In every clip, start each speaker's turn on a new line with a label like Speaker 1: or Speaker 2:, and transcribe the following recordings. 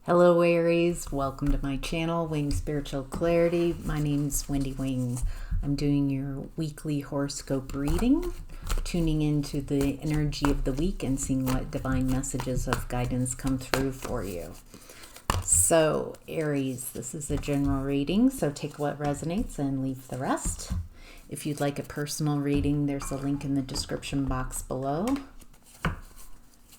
Speaker 1: Hello Aries, welcome to my channel, Wing Spiritual Clarity. My name's Wendy Wing. I'm doing your weekly horoscope reading, tuning into the energy of the week and seeing what divine messages of guidance come through for you. So Aries, this is a general reading, so take what resonates and leave the rest. If you'd like a personal reading, there's a link in the description box below.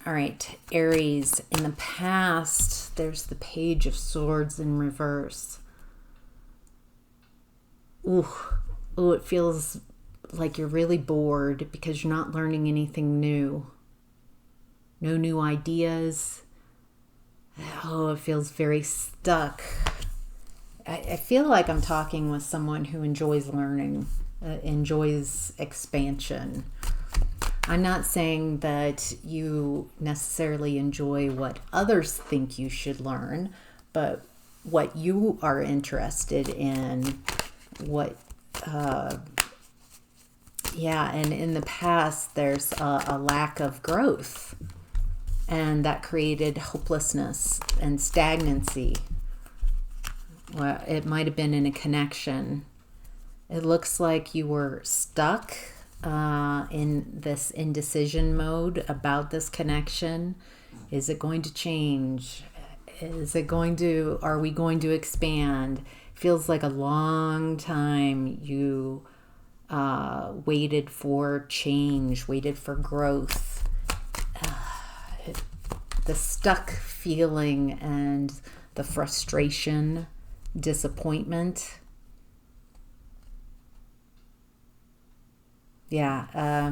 Speaker 1: All right, Aries, in the past, there's the Page of Swords in reverse. Ooh, it feels like you're really bored because you're not learning anything new. No new ideas. Oh, it feels very stuck. I feel like I'm talking with someone who enjoys learning, enjoys expansion. I'm not saying that you necessarily enjoy what others think you should learn, but what you are interested in, and in the past, there's a lack of growth, and that created hopelessness and stagnancy. Well, it might have been in a connection. It looks like you were stuck in this indecision mode about this connection. Is it going to change? Are we going to expand? Feels like a long time you waited for change, waited for growth. The stuck feeling and the frustration, disappointment. Yeah,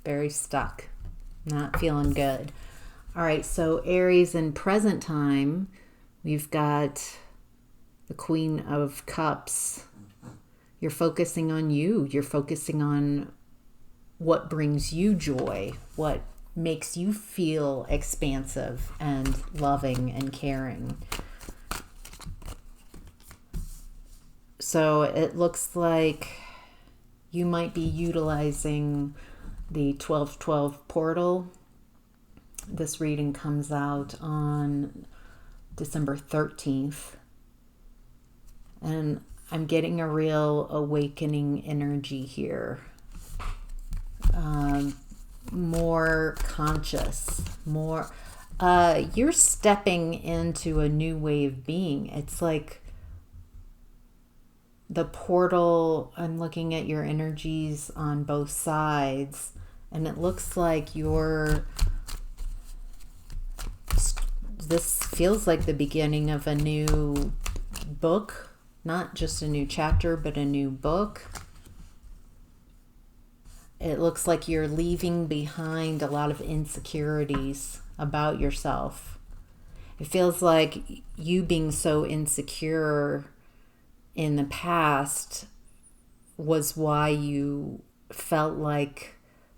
Speaker 1: very stuck, not feeling good. All right, so Aries, in present time, we've got the Queen of Cups. You're focusing on you. You're focusing on what brings you joy, what makes you feel expansive and loving and caring. So it looks like you might be utilizing the 1212 portal. This reading comes out on December 13th. And I'm getting a real awakening energy here. More conscious, more... you're stepping into a new way of being. It's like the portal, I'm looking at your energies on both sides, and it looks like this feels like the beginning of a new book, not just a new chapter, but a new book. It looks like you're leaving behind a lot of insecurities about yourself. It feels like you being so insecure in the past was why you felt like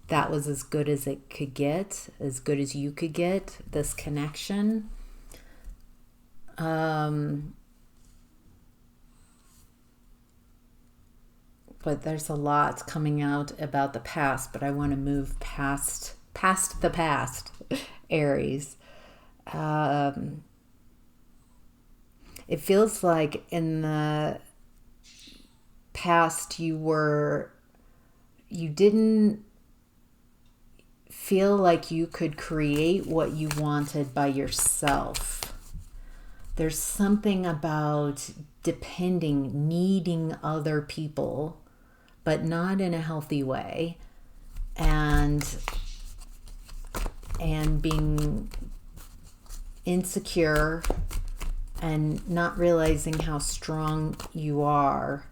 Speaker 1: that was as good as it could get, as good as you could get, this connection. But there's a lot coming out about the past, but I want to move past the past, Aries. It feels like in the past you didn't feel like you could create what you wanted by yourself. There's something about depending, needing other people, but not in a healthy way, and being insecure and not realizing how strong you are,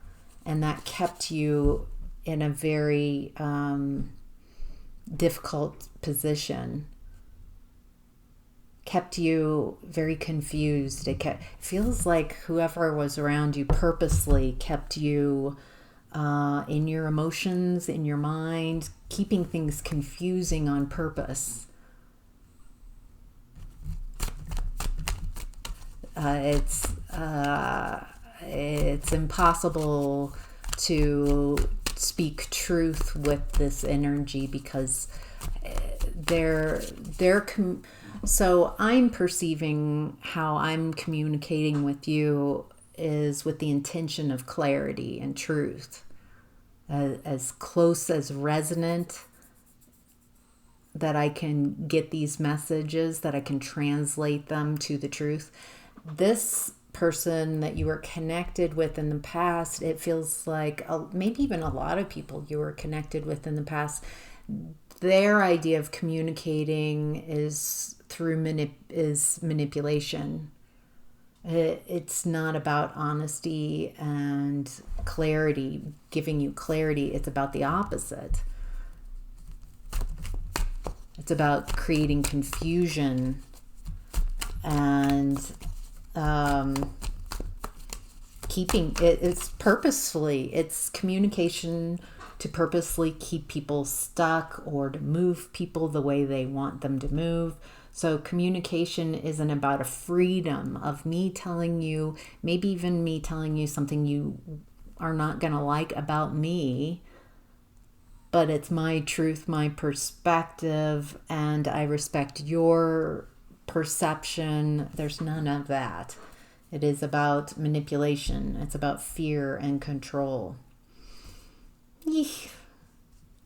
Speaker 1: and that kept you in a very difficult position, kept you very confused. It feels like whoever was around you purposely kept you in your emotions, in your mind, keeping things confusing on purpose. It's impossible to speak truth with this energy because So I'm perceiving how I'm communicating with you is with the intention of clarity and truth, as close as resonant that I can get these messages, that I can translate them to the truth. This person that you were connected with in the past, it feels like maybe even a lot of people you were connected with in the past, their idea of communicating is through manipulation. It's not about honesty and clarity, giving you clarity. It's about the opposite. It's about creating confusion and keeping it. It's purposefully. It's communication to purposely keep people stuck or to move people the way they want them to move. So communication isn't about a freedom of me telling you, maybe even me telling you something you are not going to like about me, but it's my truth, my perspective, and I respect your perception. There's none of that. It is about manipulation. It's about fear and control. Eek.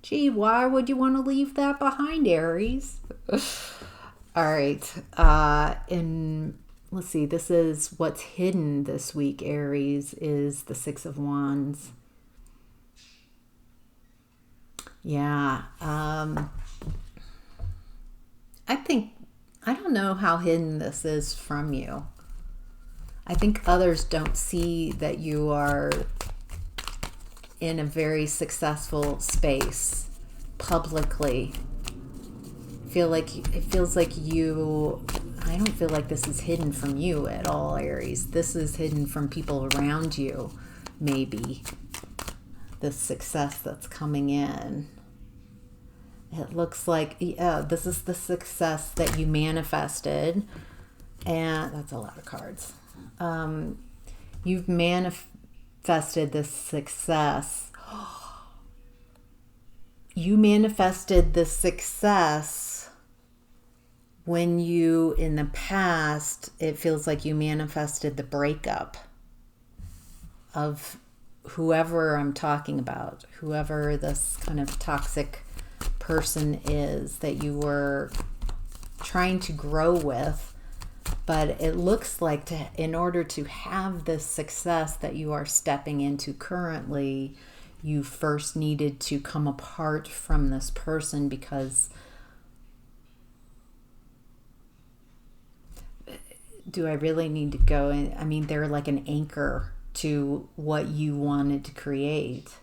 Speaker 1: Gee, why would you want to leave that behind, Aries? All right. Let's see. This is what's hidden this week, Aries, is the Six of Wands. Yeah. I don't know how hidden this is from you. I think others don't see that you are in a very successful space publicly. It feels like you, I don't feel like this is hidden from you at all, Aries. This is hidden from people around you, maybe. The success that's coming in. It looks like, yeah, this is the success that you manifested. And that's a lot of cards. You've manifested this success. You manifested this success when you, in the past, it feels like you manifested the breakup of whoever I'm talking about, whoever this kind of toxic person is that you were trying to grow with. But it looks like in order to have this success that you are stepping into currently, you first needed to come apart from this person, because do I really need to go in? I mean, they're like an anchor to what you wanted to create.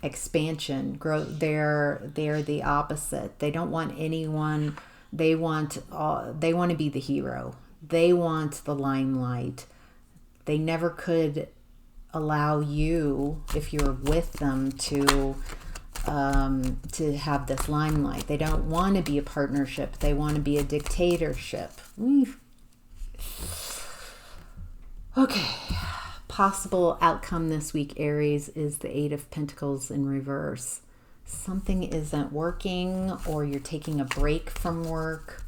Speaker 1: Expansion, growth. They're the opposite. They don't want anyone. They want to be the hero. They want the limelight. They never could allow you, if you're with them, to have this limelight. They don't want to be a partnership. They want to be a dictatorship. Okay. Possible outcome this week, Aries, is the Eight of Pentacles in reverse. Something isn't working, or you're taking a break from work,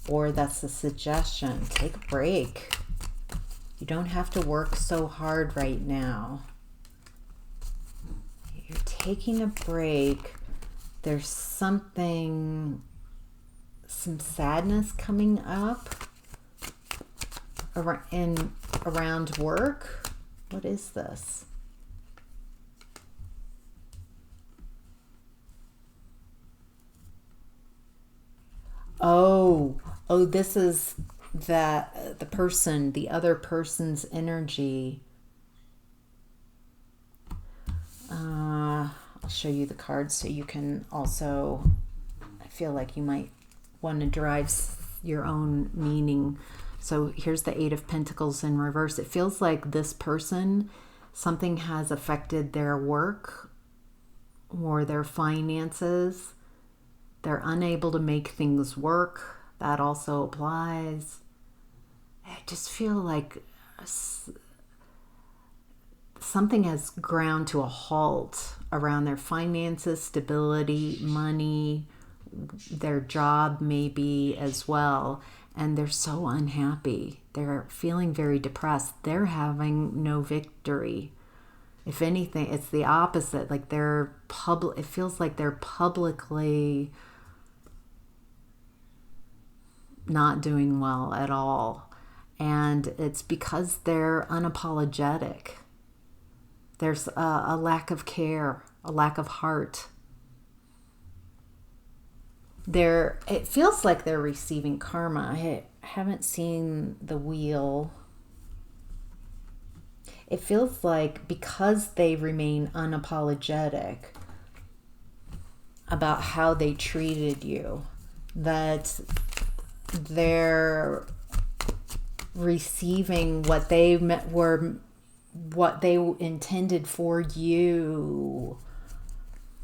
Speaker 1: or that's a suggestion. Take a break. You don't have to work so hard right now. You're taking a break. There's some sadness coming up around work. What is this? Oh, this is the other person's energy. I'll show you the cards so you can also, I feel like you might want to derive your own meaning. So here's the Eight of Pentacles in reverse. It feels like this person, something has affected their work or their finances. They're unable to make things work. That also applies. I just feel like something has ground to a halt around their finances, stability, money, their job maybe as well, and they're so unhappy. They're feeling very depressed. They're having no victory. If anything, it's the opposite. Like it feels like they're publicly not doing well at all. And it's because they're unapologetic. There's a lack of care, a lack of heart. It feels like they're receiving karma. I haven't seen the wheel. It feels like because they remain unapologetic about how they treated you, that they're receiving what they intended for you,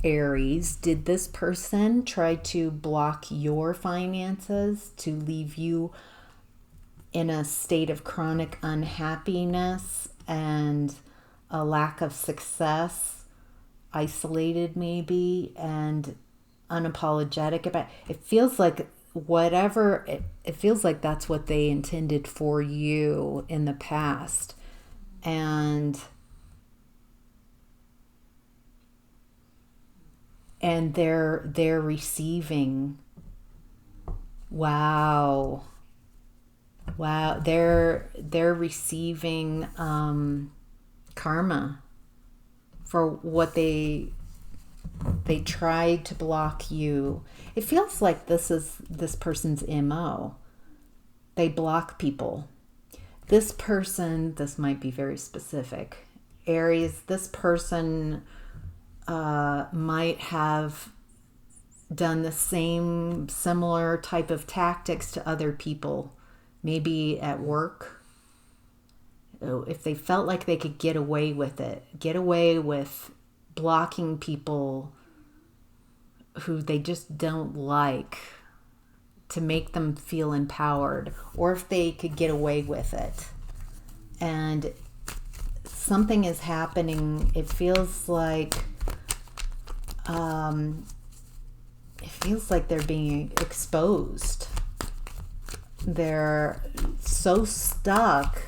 Speaker 1: Aries. Did this person try to block your finances, to leave you in a state of chronic unhappiness and a lack of success, isolated maybe, and unapologetic about it? Feels like it feels like that's what they intended for you in the past. And they're receiving, wow, they're receiving karma for what they tried to block you. It feels like this is this person's MO. They block people. This person, this might be very specific, Aries, this person might have done the similar type of tactics to other people, maybe at work. If they felt like they could get away with blocking people who they just don't like, to make them feel empowered, or if they could get away with it. And something is happening. It feels like they're being exposed. They're so stuck.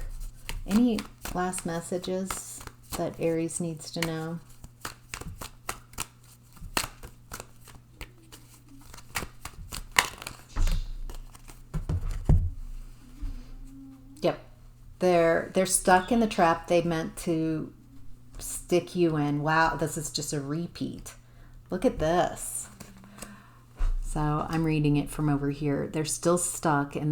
Speaker 1: Any last messages that Aries needs to know? Yep. They're stuck in the trap they meant to stick you in. Wow, this is just a repeat. Look at this. So I'm reading it from over here. They're still stuck in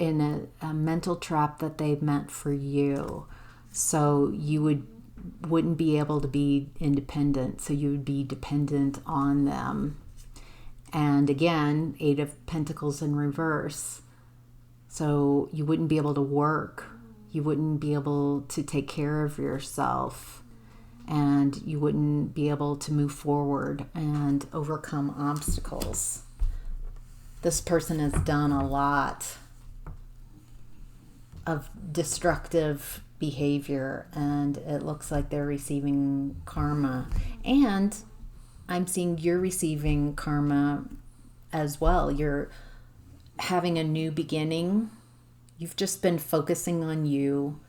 Speaker 1: a mental trap that they meant for you. So you wouldn't be able to be independent. So you would be dependent on them. And again, 8 of Pentacles in reverse. So you wouldn't be able to work. You wouldn't be able to take care of yourself. And you wouldn't be able to move forward and overcome obstacles. This person has done a lot of destructive behavior, and it looks like they're receiving karma. And I'm seeing you're receiving karma as well. You're having a new beginning. You've just been focusing on you,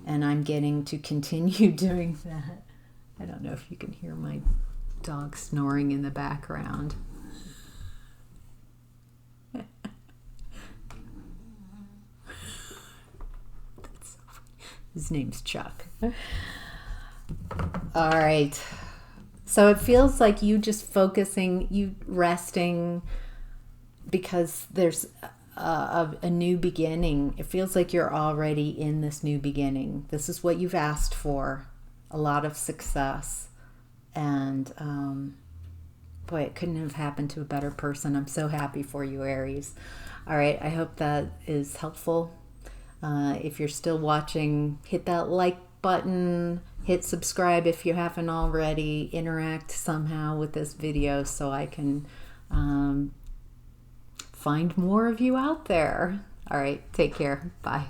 Speaker 1: and I'm getting to continue doing that. I don't know if you can hear my dog snoring in the background. That's so funny. His name's Chuck. All right. So it feels like you just focusing, you resting, because there's a new beginning. It feels like you're already in this new beginning. This is what you've asked for. A lot of success. And boy, it couldn't have happened to a better person. I'm so happy for you, Aries. All right, I hope that is helpful. If you're still watching, hit that like button, hit subscribe if you haven't already, interact somehow with this video so I can find more of you out there. All right, take care. Bye.